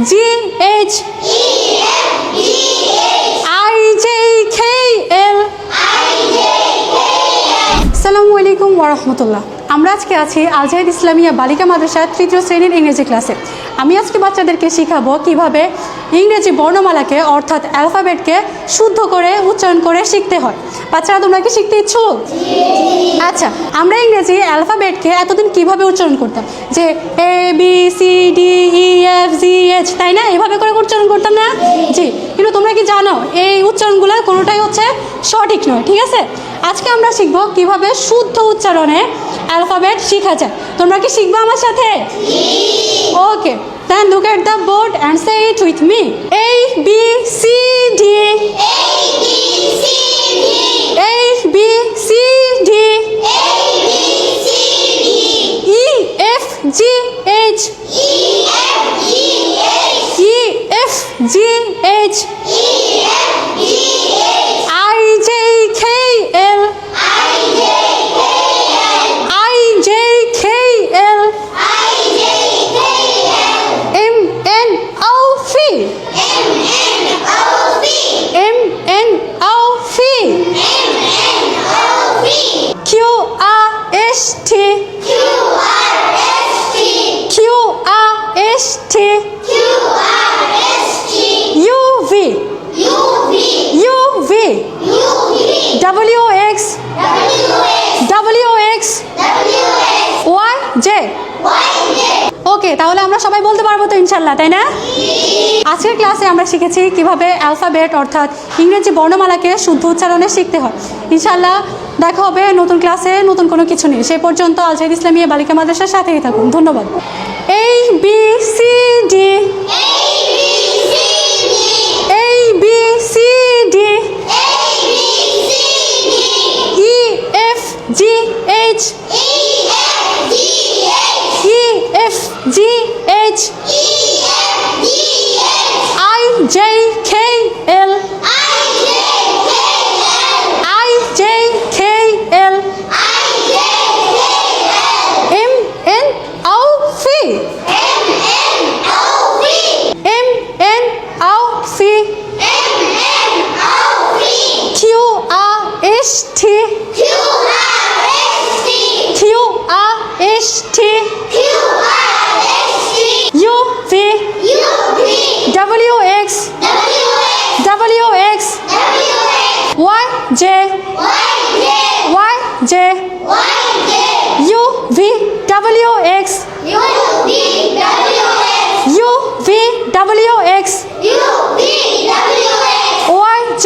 G H I J K L আসসালামু আলাইকুম ওয়া রাহমাতুল্লাহ। আমরা আজকে আছি আল জাহিদ ইসলামিয়া বালিকা মাদ্রাসার তৃতীয় শ্রেণীর ইংরেজি ক্লাসে। আমি আজকে বাচ্চাদেরকে শেখাবো কিভাবে ইংরেজি বর্ণমালাকে অর্থাৎ অ্যালফাবেটকে শুদ্ধ করে উচ্চারণ করে শিখতে হয়। বাচ্চারা তোমরা কি শিখতে ইচ্ছুক? আচ্ছা, আমরা ইংরেজি অ্যালফাবেটকে এতদিন কিভাবে উচ্চারণ করতাম, যে A B C D E F G H, তাই না? এভাবে করে উচ্চারণ করতাম না? জি, কিন্তু তোমরা কি জানো এই উচ্চারণগুলো কোনোটাই হচ্ছে সঠিক নয়, ঠিক আছে? আজকে আমরা শিখবো কিভাবে শুদ্ধ উচ্চারণে অ্যালফাবেট শেখা যায়। তোমরা কি শিখবে আমার সাথে? ওকে, then look at the board and say it with me. A B C D A B C D E F G H E F G H I J K L I J K L M N O P M N O P Q R S T Q R S T U V U V W X W X Y J। ওকে, তাহলে আমরা সবাই বলতে পারবো তো ইনশাল্লাহ, তাই না? আজকের ক্লাসে আমরা শিখেছি কিভাবে অ্যালফাবেট অর্থাৎ ইংরেজি বর্ণমালাকে শুদ্ধ উচ্চারণে শিখতে হয়। ইনশাল্লাহ দেখা হবে নতুন ক্লাসে নতুন কোনো কিছু নেই। সে পর্যন্ত আল জাহিদ ইসলামিয়া বালিকা মাদ্রাসার সাথেই থাকুন। ধন্যবাদ। A B C D A B C D E F G H E F G H I J K L I J K L M N O P M N O P Q R S T Q R S T U V W X W X Y J Y J U V W X U V W X Y J